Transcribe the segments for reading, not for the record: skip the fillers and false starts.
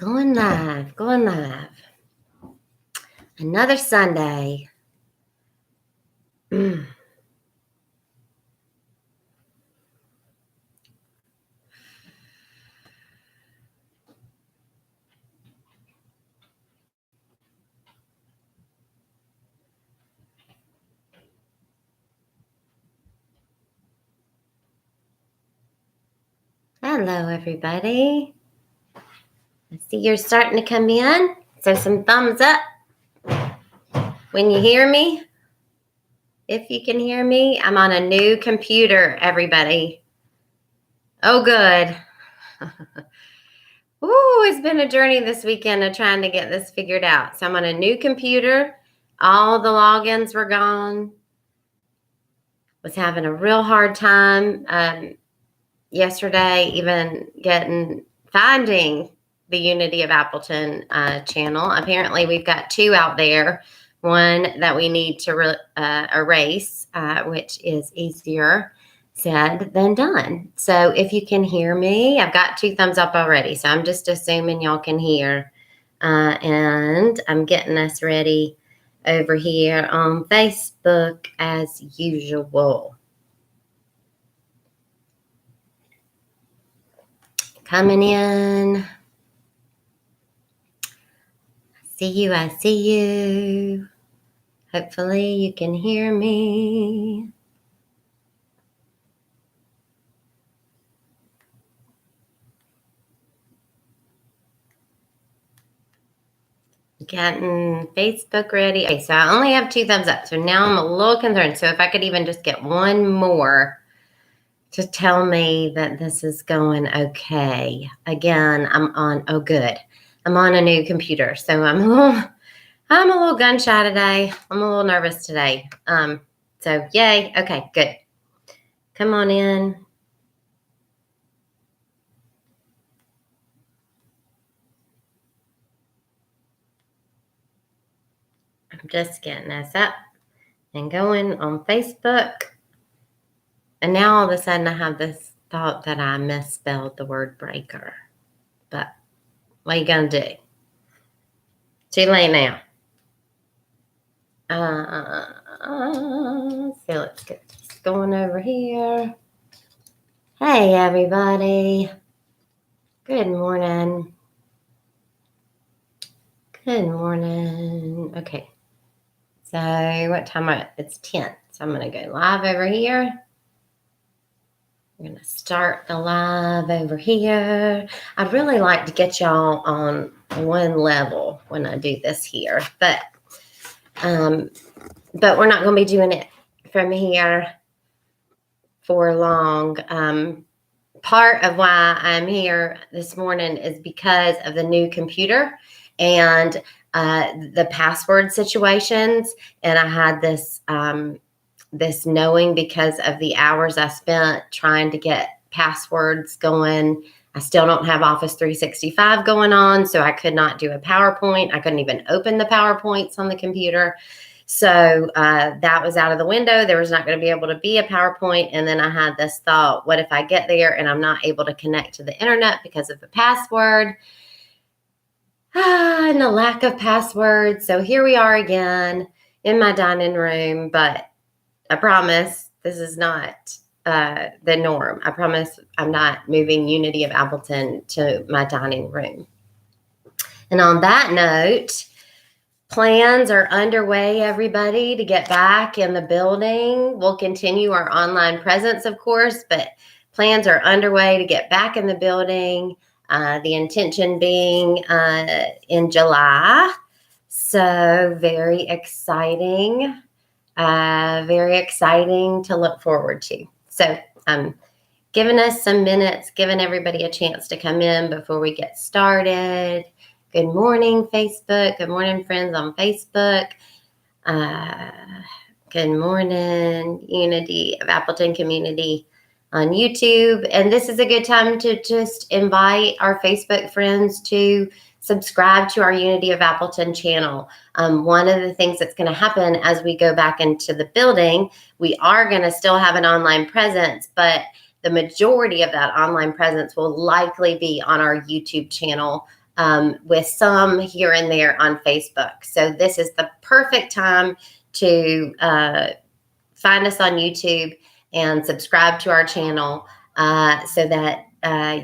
Going live, going live. Another Sunday. Hello, everybody. I see you're starting to come in. So some thumbs up when you hear me. If you can hear me, I'm on a new computer, everybody. Oh, good. Ooh, it's been a journey this weekend of trying to get this figured out. So I'm on a new computer. All the logins were gone. Was having a real hard time yesterday, even finding the Unity of Appleton channel. Apparently, we've got two out there. One that we need to erase, which is easier said than done. So if you can hear me, I've got 2 thumbs up already. So I'm just assuming y'all can hear. And I'm getting us ready over here on Facebook as usual. Coming in. I see you. Hopefully you can hear me. Getting Facebook ready. Okay, so I only have 2 thumbs up. So now I'm a little concerned. So if I could even just get one more to tell me that this is going okay. Again, oh good. I'm on a new computer. So I'm a little gun shy today. I'm a little nervous today. So yay. Okay, good. Come on in. I'm just getting us up and going on Facebook. And now all of a sudden I have this thought that I misspelled the word breaker. But what are you going to do? Too late now. So let's get this going over here. Hey, everybody. Good morning. Good morning. Okay. So what time it's 10. So I'm going to go live over here. I'm going to start the live over here. I'd really like to get y'all on one level when I do this here, but we're not going to be doing it from here for long. Part of why I'm here this morning is because of the new computer and the password situations. And I had this this knowing because of the hours I spent trying to get passwords going. I still don't have Office 365 going on, so I could not do a PowerPoint. I couldn't even open the PowerPoints on the computer. So that was out of the window. There was not going to be able to be a PowerPoint. And then I had this thought, what if I get there and I'm not able to connect to the internet because of the password? And the lack of passwords. So here we are again in my dining room, but I promise this is not the norm. I promise I'm not moving Unity of Appleton to my dining room. And on that note, plans are underway, everybody, to get back in the building. We'll continue our online presence, of course, but plans are underway to get back in the building. The intention being in July. So very exciting. Very exciting to look forward to. So I'm giving us some minutes, giving everybody a chance to come in before we get started. Good morning, Facebook. Good morning, friends on Facebook. Good morning, Unity of Appleton community on YouTube. And this is a good time to just invite our Facebook friends to subscribe to our Unity of Appleton channel. One of the things that's going to happen as we go back into the building, we are going to still have an online presence, but the majority of that online presence will likely be on our YouTube channel with some here and there on Facebook. So this is the perfect time to find us on YouTube and subscribe to our channel so that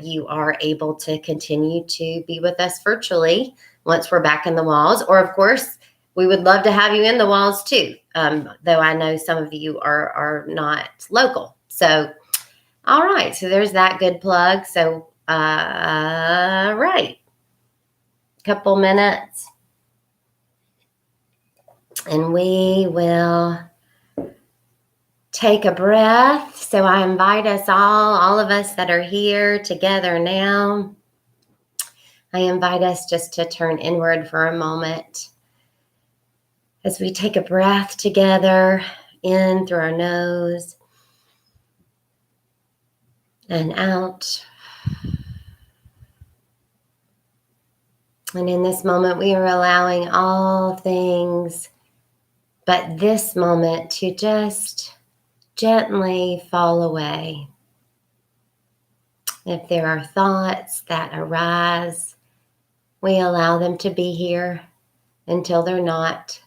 you are able to continue to be with us virtually once we're back in the walls. Or, of course, we would love to have you in the walls too, though I know some of you are not local. So, all right. So there's that good plug. So, right. Couple minutes. And we will take a breath. So I invite us all of us that are here together now, I invite us just to turn inward for a moment as we take a breath together in through our nose and out. And in this moment, we are allowing all things but this moment to just gently fall away. If there are thoughts that arise, we allow them to be here until they're not.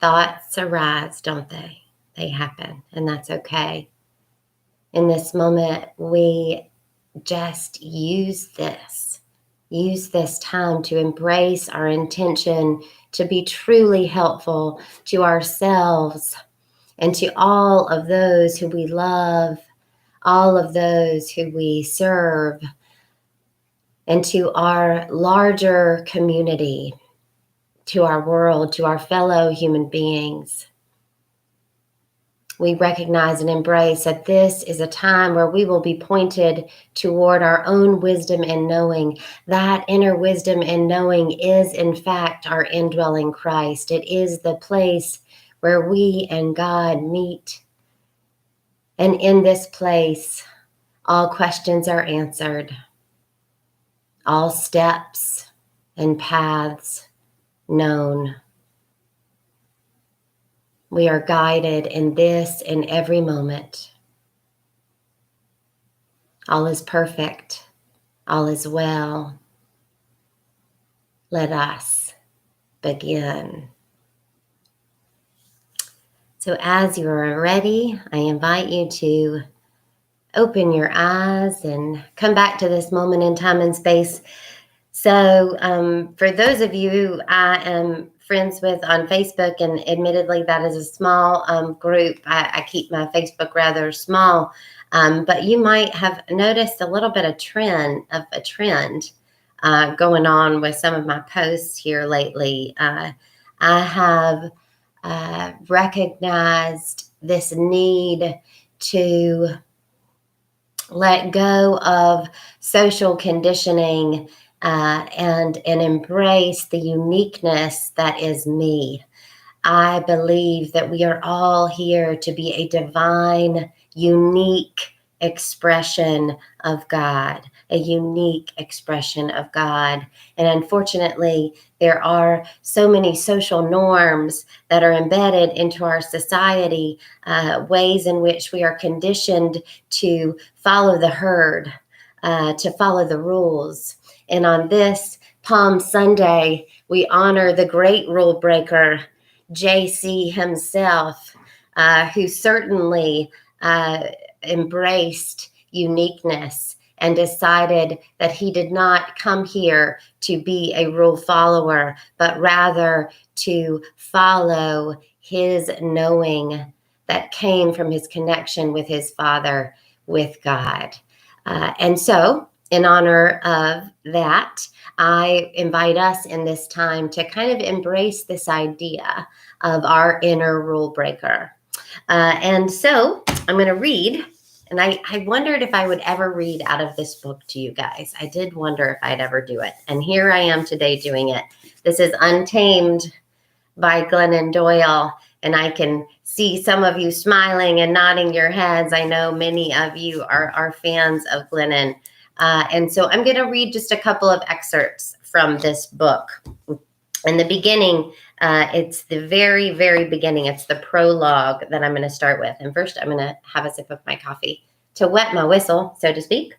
Thoughts arise, don't they? They happen, and that's okay. In this moment, we just use this time to embrace our intention to be truly helpful to ourselves and to all of those who we love, all of those who we serve, and to our larger community, to our world, to our fellow human beings. We recognize and embrace that this is a time where we will be pointed toward our own wisdom and knowing. That inner wisdom and knowing is, in fact, our indwelling Christ. It is the place where we and God meet. And in this place, all questions are answered. All steps and paths known. We are guided in this and every moment. All is perfect. All is well. Let us begin. So as you are ready, I invite you to open your eyes and come back to this moment in time and space. So for those of you I am friends with on Facebook, and admittedly that is a small group. I keep my Facebook rather small, but you might have noticed a little bit of a trend going on with some of my posts here lately. I have recognized this need to let go of social conditioning and embrace the uniqueness that is me. I believe that we are all here to be a divine, unique expression of God, a unique expression of God. And unfortunately, there are so many social norms that are embedded into our society, ways in which we are conditioned to follow the herd, to follow the rules. And on this Palm Sunday, we honor the great rule breaker, JC himself, who certainly embraced uniqueness and decided that he did not come here to be a rule follower, but rather to follow his knowing that came from his connection with his Father, with God. And so, in honor of that, I invite us in this time to kind of embrace this idea of our inner rule breaker. And so I'm going to read, and I wondered if I would ever read out of this book to you guys. I did wonder if I'd ever do it. And here I am today doing it. This is Untamed by Glennon Doyle. And I can see some of you smiling and nodding your heads. I know many of you are fans of Glennon. And so I'm going to read just a couple of excerpts from this book. In the beginning, it's the very, very beginning. It's the prologue that I'm going to start with. And first, I'm going to have a sip of my coffee to wet my whistle, so to speak.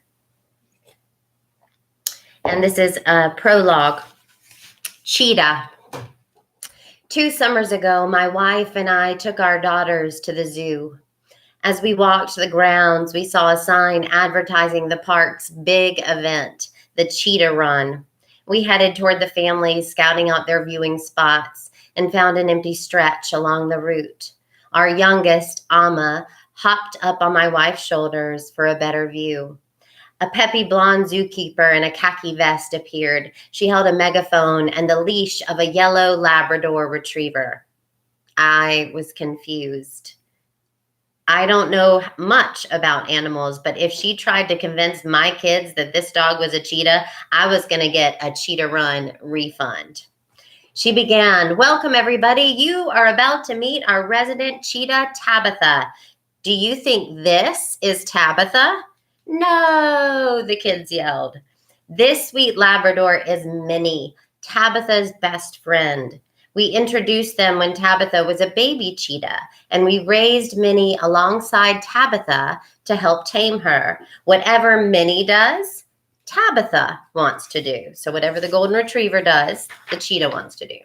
And this is a prologue. Cheetah. 2 summers ago, my wife and I took our daughters to the zoo. As we walked the grounds, we saw a sign advertising the park's big event, the Cheetah Run. We headed toward the families, scouting out their viewing spots, and found an empty stretch along the route. Our youngest, Amma, hopped up on my wife's shoulders for a better view. A peppy blonde zookeeper in a khaki vest appeared. She held a megaphone and the leash of a yellow Labrador retriever. I was confused. I don't know much about animals, but if she tried to convince my kids that this dog was a cheetah, I was going to get a Cheetah Run refund. She began, "Welcome, everybody. You are about to meet our resident cheetah, Tabitha. Do you think this is Tabitha?" "No," the kids yelled. "This sweet Labrador is Minnie, Tabitha's best friend. We introduced them when Tabitha was a baby cheetah, and we raised Minnie alongside Tabitha to help tame her. Whatever Minnie does, Tabitha wants to do." So whatever the golden retriever does, the cheetah wants to do.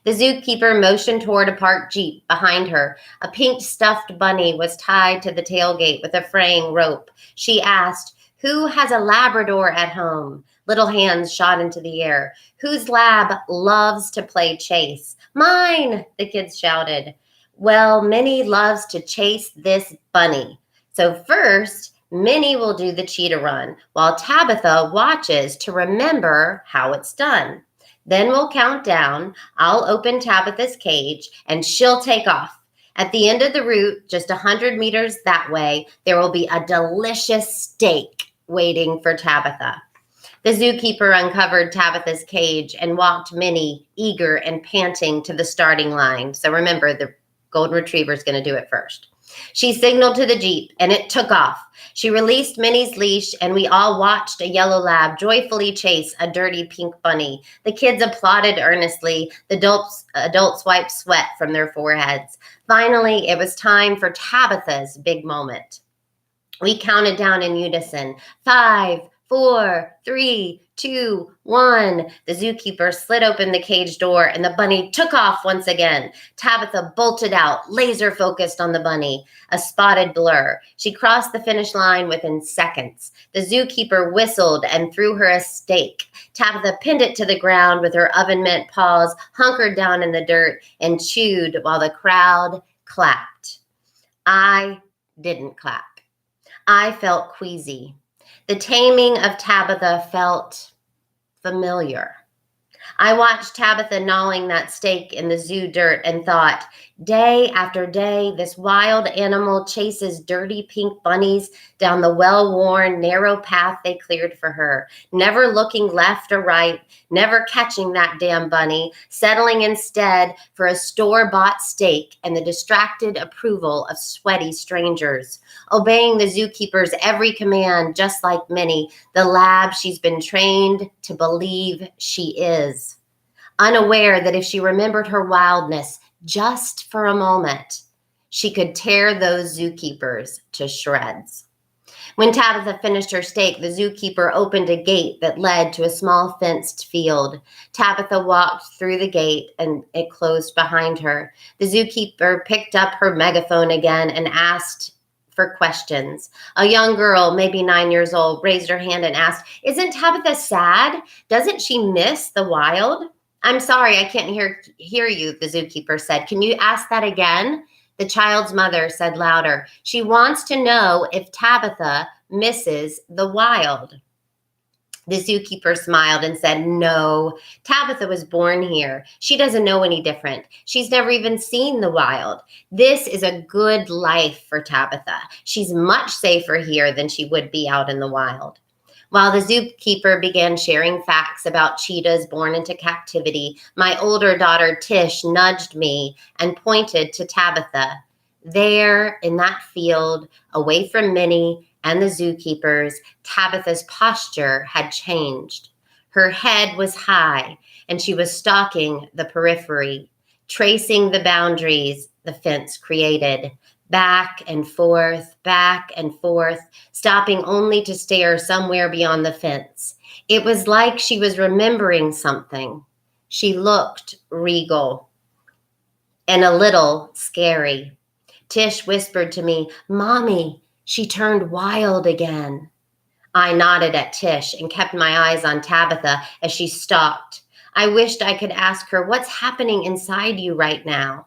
The zookeeper motioned toward a parked Jeep behind her. A pink stuffed bunny was tied to the tailgate with a fraying rope. She asked, "Who has a Labrador at home?" Little hands shot into the air. "Whose lab loves to play chase?" "Mine," the kids shouted. "Well, Minnie loves to chase this bunny. So first, Minnie will do the cheetah run while Tabitha watches to remember how it's done. Then we'll count down. I'll open Tabitha's cage and she'll take off. At the end of the route, just 100 meters that way, there will be a delicious steak waiting for Tabitha." The zookeeper uncovered Tabitha's cage and walked Minnie, eager and panting, to the starting line. So remember, the golden retriever is going to do it first. She signaled to the Jeep, and it took off. She released Minnie's leash, and we all watched a yellow lab joyfully chase a dirty pink bunny. The kids applauded earnestly. The adults wiped sweat from their foreheads. Finally, it was time for Tabitha's big moment. We counted down in unison. 5, 4, 3, 2, 1. The zookeeper slid open the cage door and the bunny took off once again. Tabitha bolted out, laser focused on the bunny, a spotted blur. She crossed the finish line within seconds. The zookeeper whistled and threw her a steak. Tabitha pinned it to the ground with her oven mitt paws, hunkered down in the dirt, and chewed while the crowd clapped. I didn't clap. I felt queasy. The taming of Tabitha felt familiar. I watched Tabitha gnawing that steak in the zoo dirt and thought, day after day, this wild animal chases dirty pink bunnies down the well-worn, narrow path they cleared for her, never looking left or right, never catching that damn bunny, settling instead for a store-bought steak and the distracted approval of sweaty strangers, obeying the zookeeper's every command, just like Minnie, the lab she's been trained to believe she is. Unaware that if she remembered her wildness just for a moment, she could tear those zookeepers to shreds. When Tabitha finished her steak, the zookeeper opened a gate that led to a small fenced field. Tabitha walked through the gate and it closed behind her. The zookeeper picked up her megaphone again and asked for questions. A young girl, maybe 9 years old, raised her hand and asked, "Isn't Tabitha sad? Doesn't she miss the wild?" "I'm sorry, I can't hear you," the zookeeper said. "Can you ask that again?" The child's mother said louder, "She wants to know if Tabitha misses the wild." The zookeeper smiled and said, "No, Tabitha was born here. She doesn't know any different. She's never even seen the wild. This is a good life for Tabitha. She's much safer here than she would be out in the wild." While the zookeeper began sharing facts about cheetahs born into captivity, my older daughter Tish nudged me and pointed to Tabitha. There, in that field, away from Minnie and the zookeepers, Tabitha's posture had changed. Her head was high, and she was stalking the periphery, tracing the boundaries the fence created, back and forth, stopping only to stare somewhere beyond the fence. It was like she was remembering something. She looked regal and a little scary. Tish whispered to me, "Mommy, she turned wild again." I nodded at Tish and kept my eyes on Tabitha as she stalked. I wished I could ask her, "What's happening inside you right now?"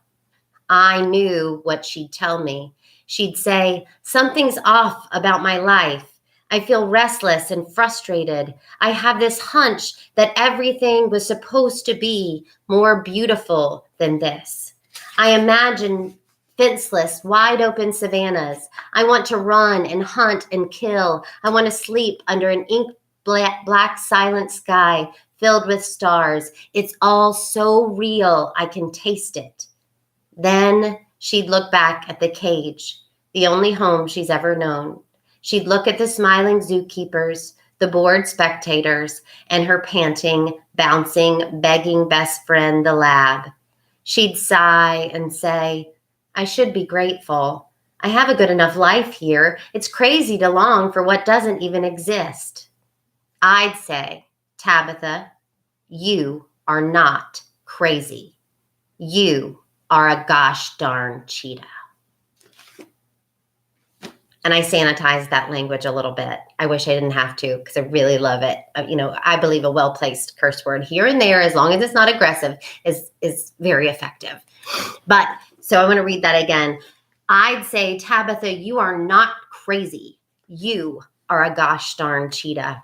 I knew what she'd tell me. She'd say, "Something's off about my life. I feel restless and frustrated. I have this hunch that everything was supposed to be more beautiful than this. I imagine fenceless, wide open savannas. I want to run and hunt and kill. I want to sleep under an ink black silent sky filled with stars. It's all so real, I can taste it." Then she'd look back at the cage, the only home she's ever known. She'd look at the smiling zookeepers, the bored spectators, and her panting, bouncing, begging best friend, the lab. She'd sigh and say, "I should be grateful. I have a good enough life here. It's crazy to long for what doesn't even exist." I'd say, "Tabitha, you are not crazy. You are a gosh darn cheetah." And I sanitized that language a little bit. I wish I didn't have to because I really love it. I believe a well-placed curse word here and there, as long as it's not aggressive, is very effective. But so I want to read that again. I'd say, "Tabitha, you are not crazy. You are a gosh darn cheetah."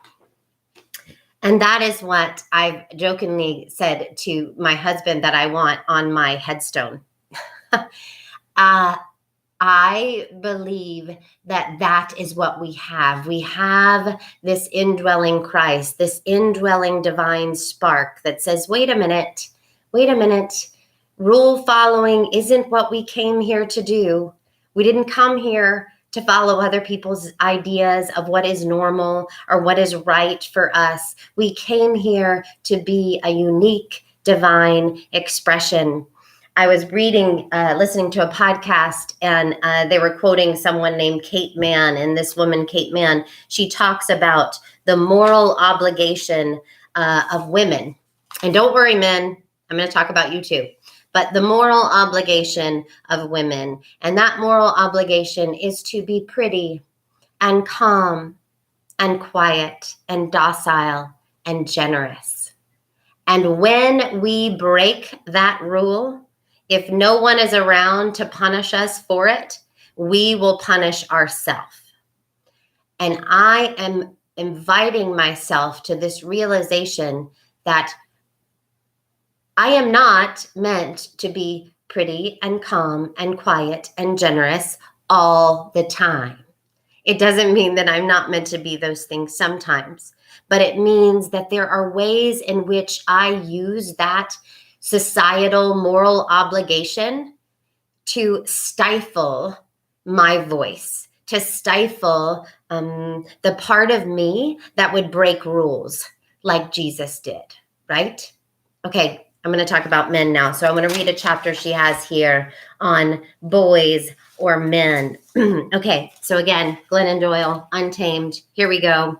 And that is what I've jokingly said to my husband that I want on my headstone. I believe that is what we have. We have this indwelling Christ, this indwelling divine spark that says, wait a minute. Rule following isn't what we came here to do. We didn't come here to follow other people's ideas of what is normal or what is right for us. We came here to be a unique divine expression. I was listening to a podcast, and they were quoting someone named Kate Mann. And this woman, Kate Mann, she talks about the moral obligation of women. And don't worry, men, I'm going to talk about you too. But the moral obligation of women. And that moral obligation is to be pretty and calm and quiet and docile and generous. And when we break that rule, if no one is around to punish us for it, we will punish ourselves. And I am inviting myself to this realization that I am not meant to be pretty and calm and quiet and generous all the time. It doesn't mean that I'm not meant to be those things sometimes, but it means that there are ways in which I use that societal moral obligation to stifle my voice, to stifle the part of me that would break rules like Jesus did, right? Okay, I'm going to talk about men now. So I'm going to read a chapter she has here on boys or men. Okay, so again, Glennon Doyle, Untamed. Here we go.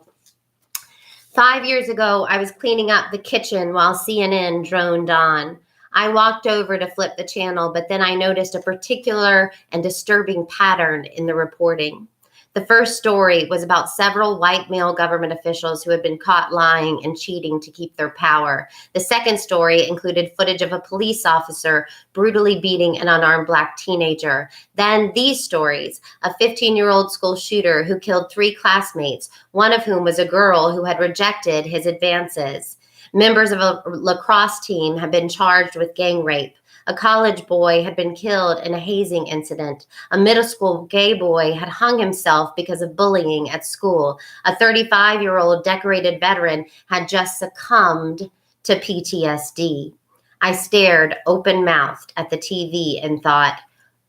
5 years ago, I was cleaning up the kitchen while CNN droned on. I walked over to flip the channel, but then I noticed a particular and disturbing pattern in the reporting. The first story was about several white male government officials who had been caught lying and cheating to keep their power. The second story included footage of a police officer brutally beating an unarmed Black teenager. Then these stories, a 15-year-old school shooter who killed 3 classmates, one of whom was a girl who had rejected his advances. Members of a lacrosse team had been charged with gang rape. A college boy had been killed in a hazing incident. A middle school gay boy had hung himself because of bullying at school. A 35-year-old decorated veteran had just succumbed to PTSD. I stared open-mouthed at the TV and thought,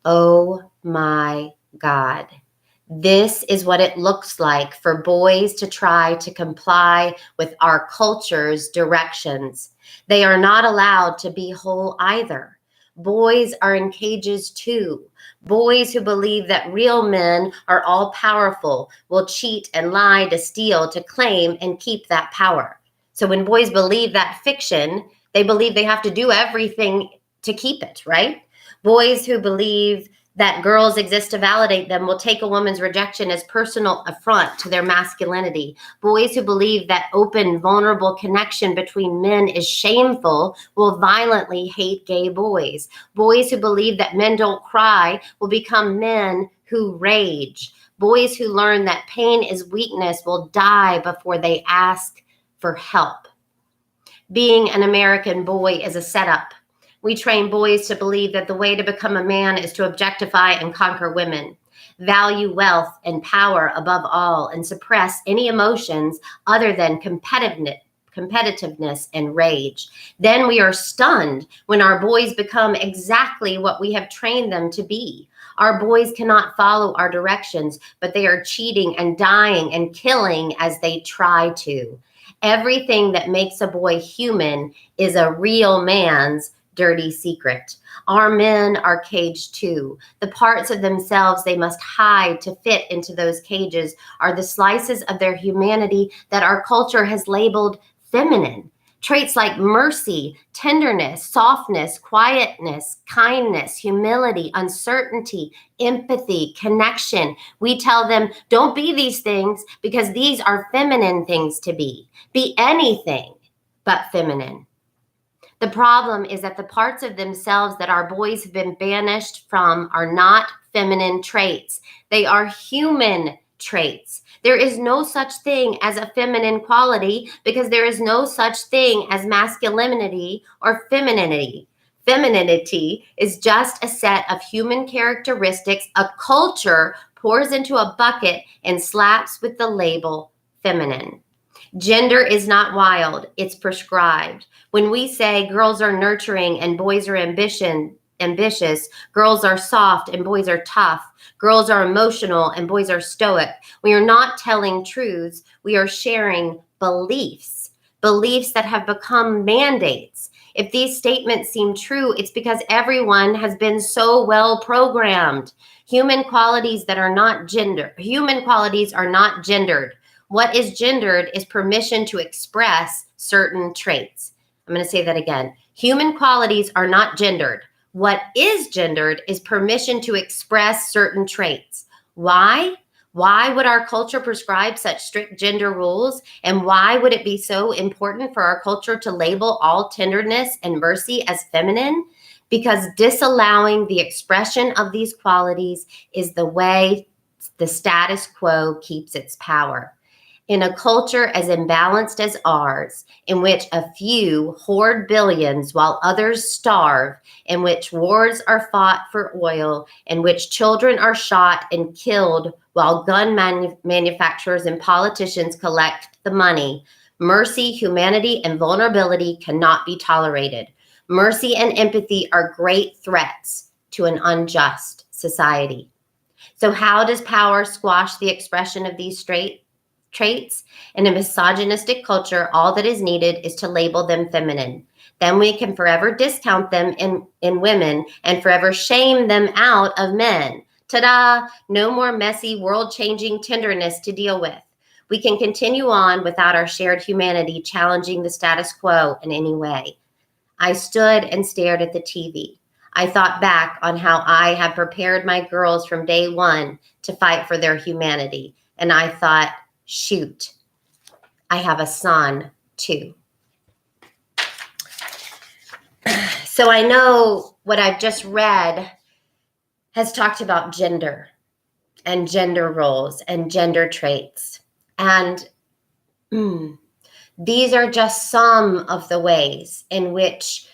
oh my God. This is what it looks like for boys to try to comply with our culture's directions. They are not allowed to be whole either. Boys are in cages too. Boys who believe that real men are all powerful will cheat and lie to steal, to claim and keep that power. So when boys believe that fiction, they believe they have to do everything to keep it, right? Boys who believe that girls exist to validate them will take a woman's rejection as personal affront to their masculinity. Boys who believe that open, vulnerable connection between men is shameful will violently hate gay boys. Boys who believe that men don't cry will become men who rage. Boys who learn that pain is weakness will die before they ask for help. Being an American boy is a setup. We train boys to believe that the way to become a man is to objectify and conquer women, value wealth and power above all, and suppress any emotions other than competitiveness and rage. Then we are stunned when our boys become exactly what we have trained them to be. Our boys cannot follow our directions, but they are cheating and dying and killing as they try to. Everything that makes a boy human is a real man's dirty secret. Our men are caged too. The parts of themselves they must hide to fit into those cages are the slices of their humanity that our culture has labeled feminine. Traits like mercy, tenderness, softness, quietness, kindness, humility, uncertainty, empathy, connection. We tell them, don't be these things because these are feminine things to be. Be anything but feminine. The problem is that the parts of themselves that our boys have been banished from are not feminine traits. They are human traits. There is no such thing as a feminine quality because there is no such thing as masculinity or femininity. Femininity is just a set of human characteristics a culture pours into a bucket and slaps with the label feminine. Gender is not wild, it's prescribed. When we say girls are nurturing and boys are ambitious, girls are soft and boys are tough, girls are emotional and boys are stoic, we are not telling truths, we are sharing beliefs that have become mandates. If these statements seem true, it's because everyone has been so well programmed. Human qualities are not gendered. What is gendered is permission to express certain traits. I'm going to say that again. Human qualities are not gendered. What is gendered is permission to express certain traits. Why? Why would our culture prescribe such strict gender rules? And why would it be so important for our culture to label all tenderness and mercy as feminine? Because disallowing the expression of these qualities is the way the status quo keeps its power. In a culture as imbalanced as ours, in which a few hoard billions while others starve, in which wars are fought for oil, in which children are shot and killed while gun manufacturers and politicians collect the money, mercy, humanity, and vulnerability cannot be tolerated. Mercy and empathy are great threats to an unjust society. So how does power squash the expression of these traits? In a misogynistic culture, all that is needed is to label them feminine. Then we can forever discount them in women and forever shame them out of men. Ta-da! No more messy, world-changing tenderness to deal with. We can continue on without our shared humanity challenging the status quo in any way. I stood and stared at the TV. I thought back on how I had prepared my girls from day one to fight for their humanity. And I thought, shoot, I have a son too. So I know what I've just read has talked about gender and gender roles and gender traits. And these are just some of the ways in which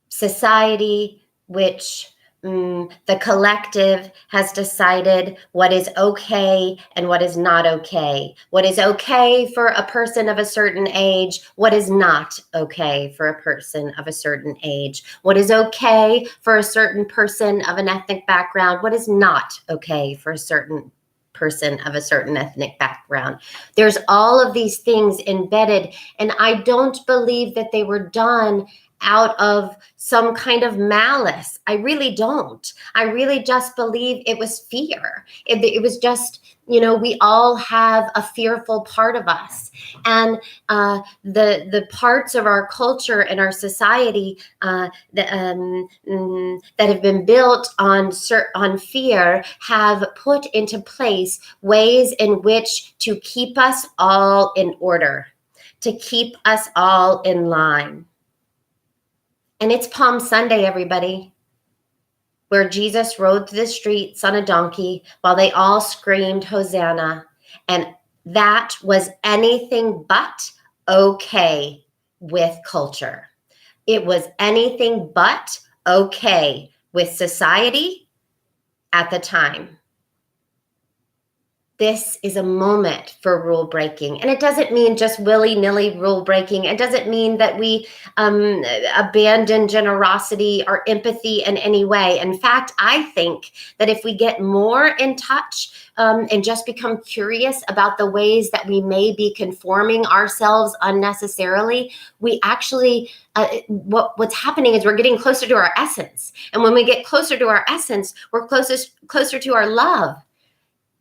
society, which the collective has decided what is okay and what is not okay. What is okay for a person of a certain age, what is not okay for a person of a certain age. What is okay for a certain person of an ethnic background, what is not okay for a certain person of a certain ethnic background. There's all of these things embedded, and I don't believe that they were done out of some kind of malice. I really don't. I really just believe it was fear. It was just, we all have a fearful part of us. And the parts of our culture and our society that have been built on fear have put into place ways in which to keep us all in order, to keep us all in line. And it's Palm Sunday, everybody, where Jesus rode through the streets on a donkey while they all screamed Hosanna. And that was anything but okay with culture. It was anything but okay with society at the time. This is a moment for rule breaking. And it doesn't mean just willy-nilly rule breaking. It doesn't mean that we abandon generosity or empathy in any way. In fact, I think that if we get more in touch and just become curious about the ways that we may be conforming ourselves unnecessarily, we actually, what's happening is we're getting closer to our essence. And when we get closer to our essence, we're closer to our love.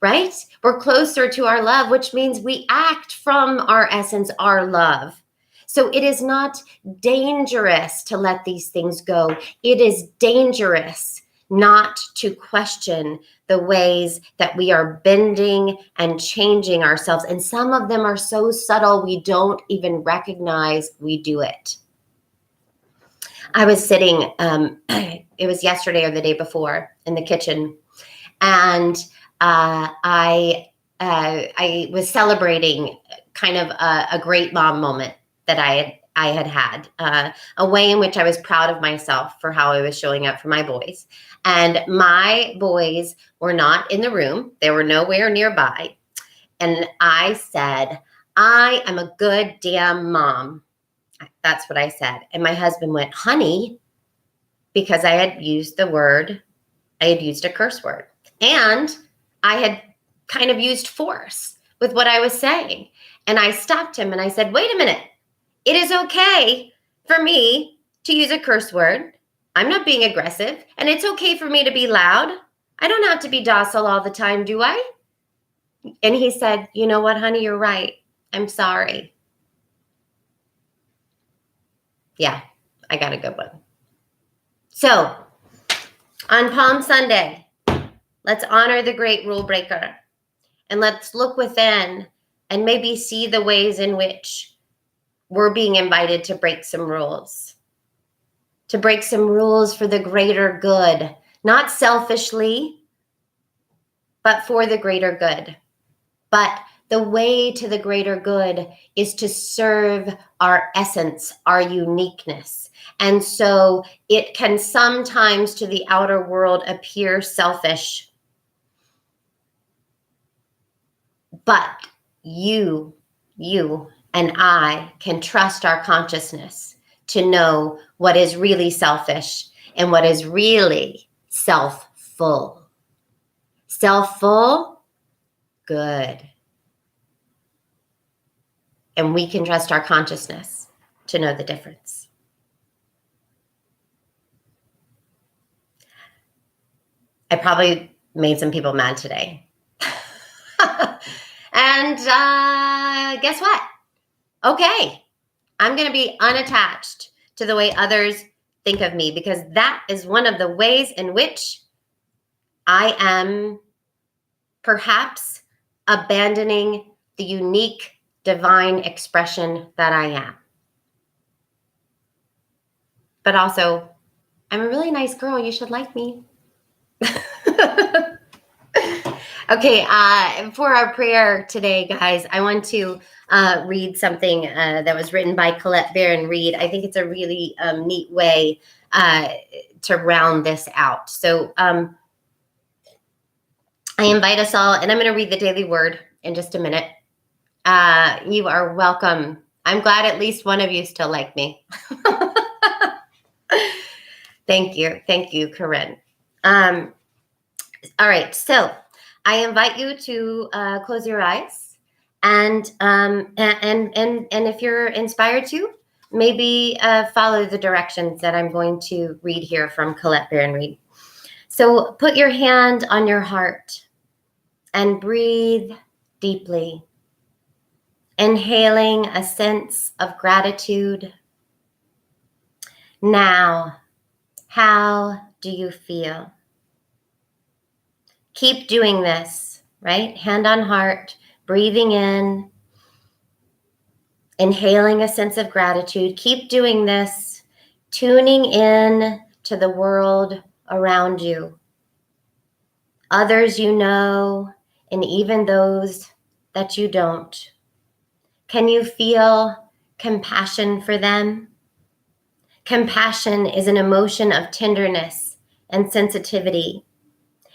Right? We're closer to our love, which means we act from our essence, our love. So it is not dangerous to let these things go. It is dangerous not to question the ways that we are bending and changing ourselves. And some of them are so subtle, we don't even recognize we do it. I was sitting, it was yesterday or the day before, in the kitchen, and I was celebrating kind of a great mom moment that I had a way in which I was proud of myself for how I was showing up for my boys. And my boys were not in the room. They were nowhere nearby. And I said, I am a good damn mom. That's what I said. And my husband went, honey, because I had used a curse word. And I had kind of used force with what I was saying. And I stopped him and I said, wait a minute. It is okay for me to use a curse word. I'm not being aggressive. And it's okay for me to be loud. I don't have to be docile all the time, do I? And he said, you know what, honey, you're right. I'm sorry. Yeah, I got a good one. So on Palm Sunday, let's honor the great rule breaker, and let's look within and maybe see the ways in which we're being invited to break some rules, for the greater good, not selfishly, but for the greater good. But the way to the greater good is to serve our essence, our uniqueness. And so it can sometimes to the outer world appear selfish. But you and I can trust our consciousness to know what is really selfish and what is really self-full. Self-full, good. And we can trust our consciousness to know the difference. I probably made some people mad today. And guess what? Okay, I'm going to be unattached to the way others think of me, because that is one of the ways in which I am perhaps abandoning the unique divine expression that I am. But also, I'm a really nice girl. You should like me. Okay, for our prayer today, guys, I want to read something that was written by Colette Baron Reed. I think it's a really neat way to round this out. So I invite us all, and I'm going to read the daily word in just a minute. You are welcome. I'm glad at least one of you still like me. Thank you, Corinne. All right, so I invite you to close your eyes, and if you're inspired to, maybe follow the directions that I'm going to read here from Colette Baron Reid. So put your hand on your heart and breathe deeply, inhaling a sense of gratitude. Now, how do you feel? Keep doing this, right? Hand on heart, breathing in, inhaling a sense of gratitude. Keep doing this, tuning in to the world around you, others you know, and even those that you don't. Can you feel compassion for them? Compassion is an emotion of tenderness and sensitivity.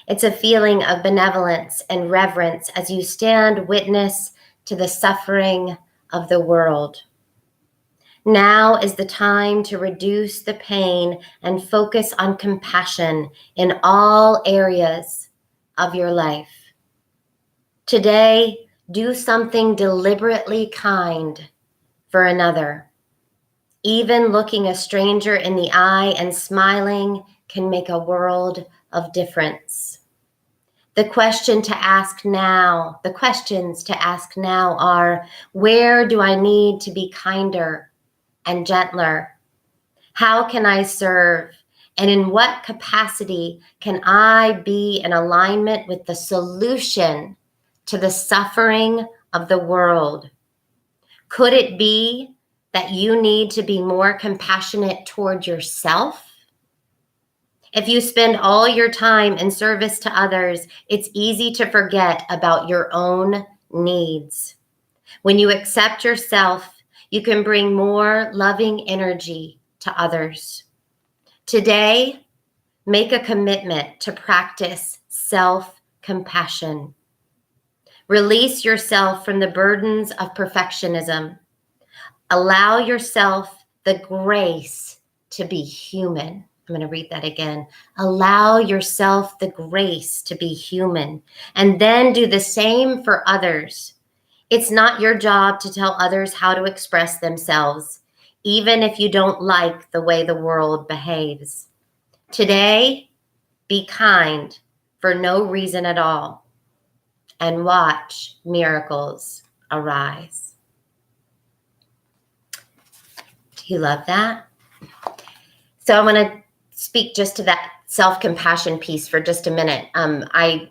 It's a feeling of benevolence and reverence as you stand witness to the suffering of the world. Now is the time to reduce the pain and focus on compassion in all areas of your life. Today, do something deliberately kind for another. Even looking a stranger in the eye and smiling can make a world of difference. The questions to ask now are, where do I need to be kinder and gentler? How can I serve? And in what capacity can I be in alignment with the solution to the suffering of the world? Could it be that you need to be more compassionate toward yourself? If you spend all your time in service to others, it's easy to forget about your own needs. When you accept yourself, you can bring more loving energy to others. Today, make a commitment to practice self-compassion. Release yourself from the burdens of perfectionism. Allow yourself the grace to be human. I'm going to read that again. Allow yourself the grace to be human, and then do the same for others. It's not your job to tell others how to express themselves, even if you don't like the way the world behaves. Today, be kind for no reason at all, and watch miracles arise. Do you love that? So I want to speak just to that self-compassion piece for just a minute. I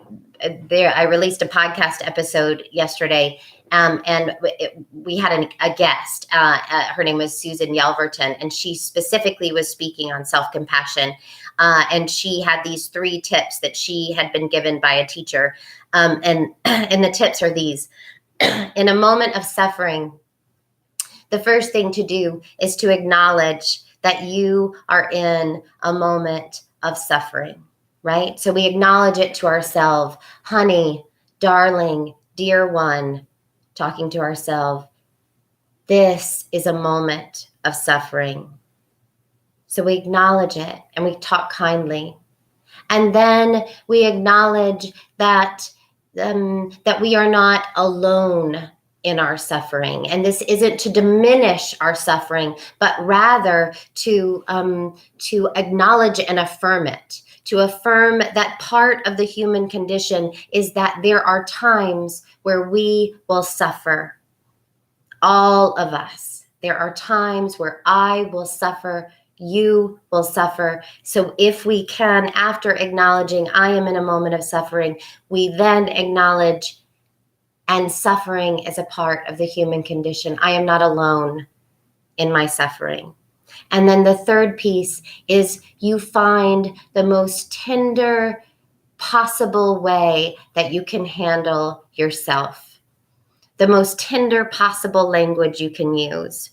released a podcast episode yesterday, and we had a guest. Her name was Susan Yelverton, and she specifically was speaking on self-compassion. And she had these 3 tips that she had been given by a teacher. And the tips are these. In a moment of suffering, the first thing to do is to acknowledge that you are in a moment of suffering, right? So we acknowledge it to ourselves. Honey, darling, dear one, talking to ourselves. This is a moment of suffering. So we acknowledge it and we talk kindly. And then we acknowledge that we are not alone in our suffering. And this isn't to diminish our suffering, but rather to acknowledge and affirm it, to affirm that part of the human condition is that there are times where we will suffer. All of us. There are times where I will suffer, you will suffer. So if we can, after acknowledging I am in a moment of suffering, we then acknowledge and suffering is a part of the human condition. I am not alone in my suffering. And then the third piece is you find the most tender possible way that you can handle yourself, the most tender possible language you can use.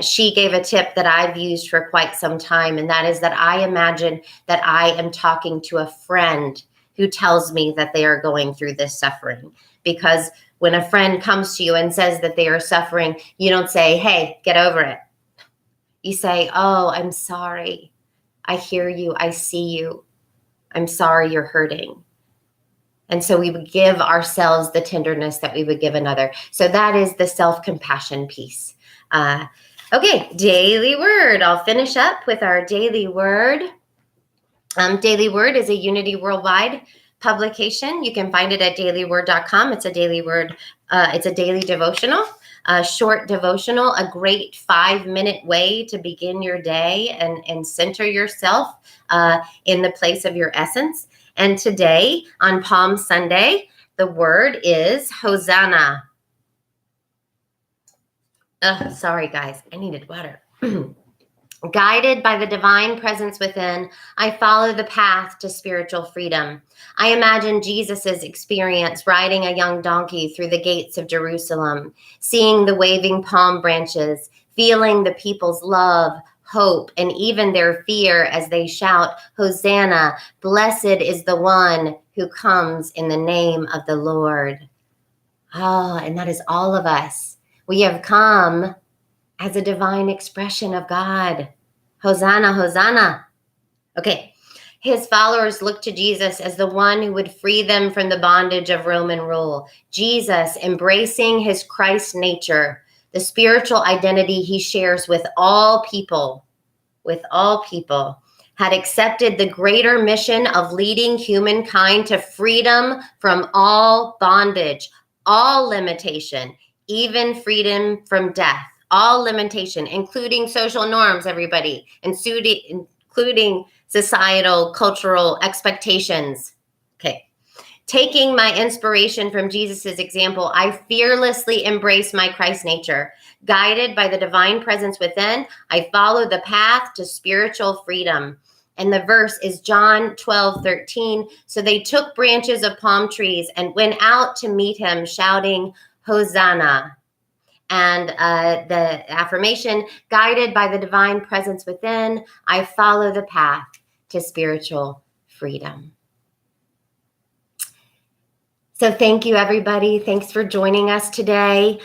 She gave a tip that I've used for quite some time, and that is that I imagine that I am talking to a friend who tells me that they are going through this suffering. Because when a friend comes to you and says that they are suffering, you don't say, hey, get over it. You say, oh, I'm sorry. I hear you. I see you. I'm sorry you're hurting. And so we would give ourselves the tenderness that we would give another. So that is the self-compassion piece. Okay, daily word. I'll finish up with our daily word. Daily Word is a Unity Worldwide publication. You can find it at dailyword.com. It's a daily word. It's a daily devotional, a short devotional, a great 5-minute way to begin your day and center yourself in the place of your essence. And today, on Palm Sunday, the word is Hosanna. Sorry, guys. I needed water. Guided by the divine presence within, I follow the path to spiritual freedom. I imagine Jesus's experience riding a young donkey through the gates of Jerusalem, seeing the waving palm branches, feeling the people's love, hope, and even their fear as they shout, Hosanna, blessed is the one who comes in the name of the Lord. Oh, and that is all of us. We have come as a divine expression of God. Hosanna, Hosanna. Okay. His followers look to Jesus as the one who would free them from the bondage of Roman rule. Jesus, embracing his Christ nature, the spiritual identity he shares with all people, had accepted the greater mission of leading humankind to freedom from all bondage, all limitation, even freedom from death. All limitation, including social norms, everybody, including societal, cultural expectations. Okay. Taking my inspiration from Jesus's example, I fearlessly embrace my Christ nature. Guided by the divine presence within, I follow the path to spiritual freedom. And the verse is John 12:13. So they took branches of palm trees and went out to meet him, shouting, Hosanna. And the affirmation, guided by the divine presence within, I follow the path to spiritual freedom. So thank you, everybody. Thanks for joining us today.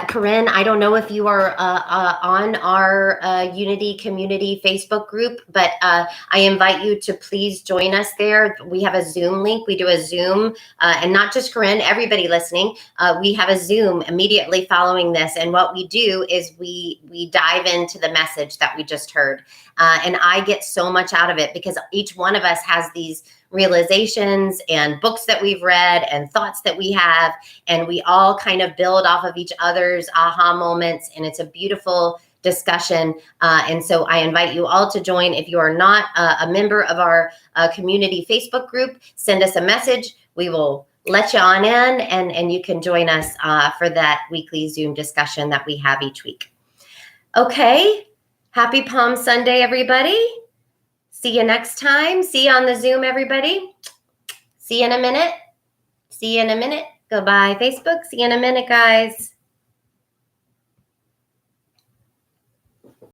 Corinne, I don't know if you are on our Unity Community Facebook group, but I invite you to please join us there. We have a Zoom link. We do a Zoom, and not just Corinne, everybody listening. We have a Zoom immediately following this, and what we do is we dive into the message that we just heard. And I get so much out of it because each one of us has these realizations and books that we've read and thoughts that we have, and we all kind of build off of each other's aha moments, and it's a beautiful discussion. And so I invite you all to join. If you are not a member of our community Facebook group, send us a message. We will let you on in, and you can join us for that weekly Zoom discussion that we have each week. Okay, happy Palm Sunday, everybody. See you next time. See you on the Zoom, everybody. See you in a minute. See you in a minute. Goodbye, Facebook. See you in a minute, guys.